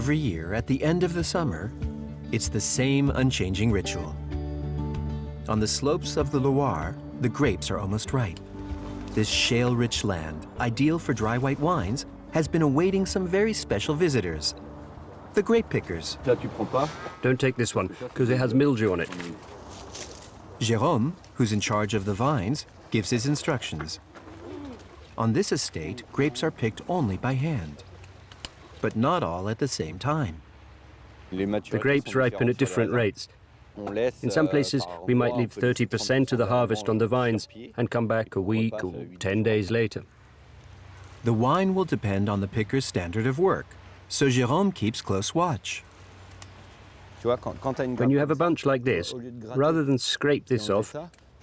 Every year, at the end of the summer, it's the same unchanging ritual. On the slopes of the Loire, the grapes are almost ripe. This shale-rich land, ideal for dry white wines, has been awaiting some very special visitors. The grape pickers. Don't take this one, because it has mildew on it. Jérôme, who's in charge of the vines, gives his instructions. On this estate, grapes are picked only by hand, but not all at the same time. The grapes ripen at different rates. In some places, we might leave 30% of the harvest on the vines and come back a week or 10 days later. The wine will depend on the picker's standard of work, so Jérôme keeps close watch. When you have a bunch like this, rather than scrape this off,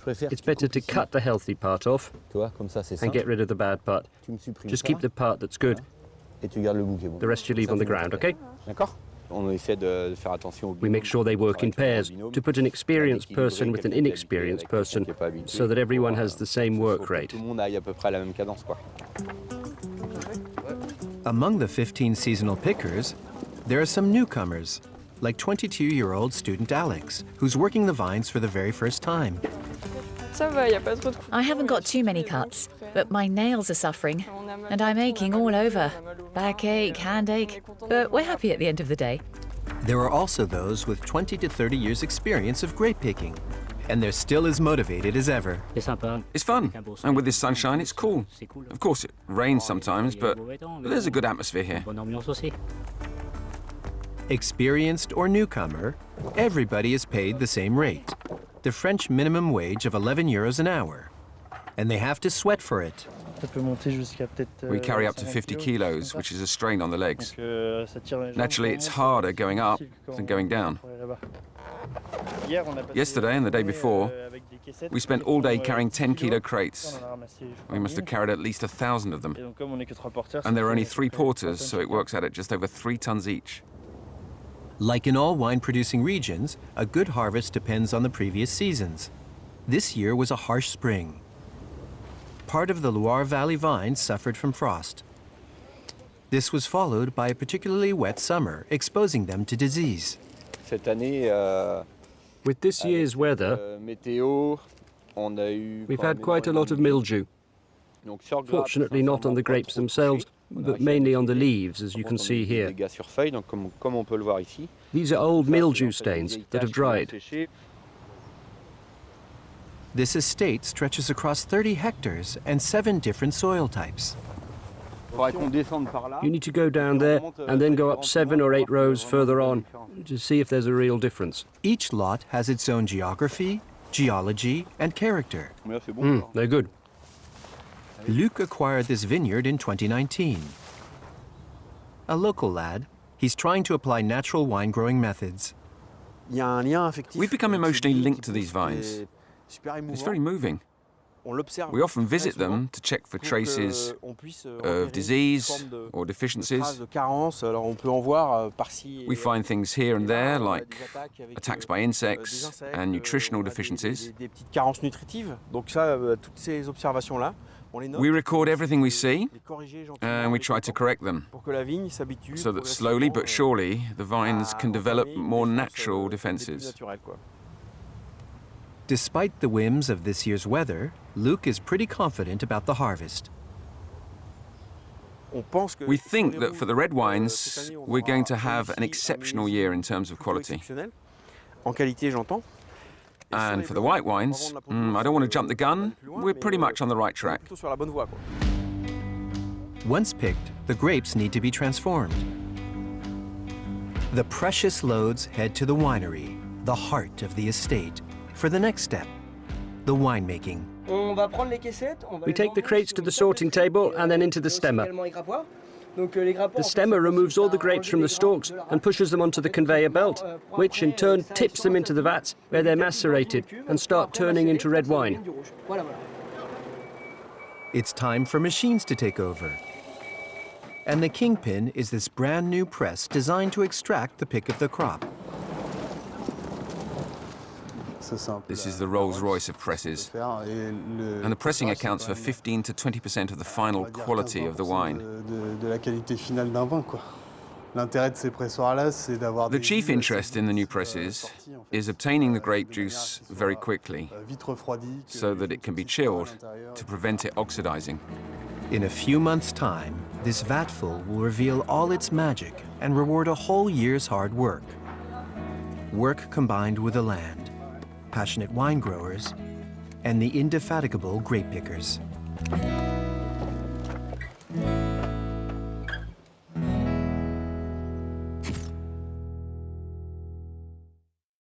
it's better to cut the healthy part off and get rid of the bad part. Just keep the part that's good. The rest you leave on the ground, okay? We make sure they work in pairs to put an experienced person with an inexperienced person so that everyone has the same work rate. Among the 15 seasonal pickers, there are some newcomers, like 22-year-old student Alex, who's working the vines for the very first time. I haven't got too many cuts, but my nails are suffering, and I'm aching all over. Backache, handache, but we're happy at the end of the day. There are also those with 20 to 30 years' experience of grape picking, and they're still as motivated as ever. It's fun, and with this sunshine, it's cool. Of course, it rains sometimes, but there's a good atmosphere here. Experienced or newcomer, everybody is paid the same rate, the French minimum wage of 11 euros an hour, and they have to sweat for it. We carry up to 50 kilos, which is a strain on the legs. Naturally, it's harder going up than going down. Yesterday and the day before, we spent all day carrying 10-kilo crates. We must have carried at least 1,000 of them. And there are only 3 porters, so it works out at just over 3 tons each. Like in all wine-producing regions, a good harvest depends on the previous seasons. This year was a harsh spring. Part of the Loire Valley vines suffered from frost. This was followed by a particularly wet summer, exposing them to disease. With this year's weather, we've had quite a lot of mildew. Fortunately not on the grapes themselves, but mainly on the leaves, as you can see here. These are old mildew stains that have dried. This estate stretches across 30 hectares and 7 different soil types. You need to go down there and then go up 7 or 8 rows further on to see if there's a real difference. Each lot has its own geography, geology, and character. They're good. Luc acquired this vineyard in 2019. A local lad, he's trying to apply natural wine-growing methods. We've become emotionally linked to these vines. It's very moving. We often visit them to check for traces of disease or deficiencies. We find things here and there, like attacks by insects and nutritional deficiencies. We record everything we see, and we try to correct them, so that slowly but surely the vines can develop more natural defenses. Despite the whims of this year's weather, Luc is pretty confident about the harvest. We think that for the red wines, we're going to have an exceptional year in terms of quality. And for the white wines, I don't want to jump the gun, we're pretty much on the right track. Once picked, the grapes need to be transformed. The precious loads head to the winery, the heart of the estate, for the next step, the winemaking. We take the crates to the sorting table and then into the stemmer. The stemmer removes all the grapes from the stalks and pushes them onto the conveyor belt, which in turn tips them into the vats where they're macerated and start turning into red wine. It's time for machines to take over. And the kingpin is this brand new press designed to extract the pick of the crop. This is the Rolls-Royce of presses, and the pressing accounts for 15 to 20% of the final quality of the wine. The chief interest in the new presses is obtaining the grape juice very quickly so that it can be chilled to prevent it oxidizing. In a few months' time, this vatful will reveal all its magic and reward a whole year's hard work. Work combined with the land, passionate wine growers, and the indefatigable grape pickers.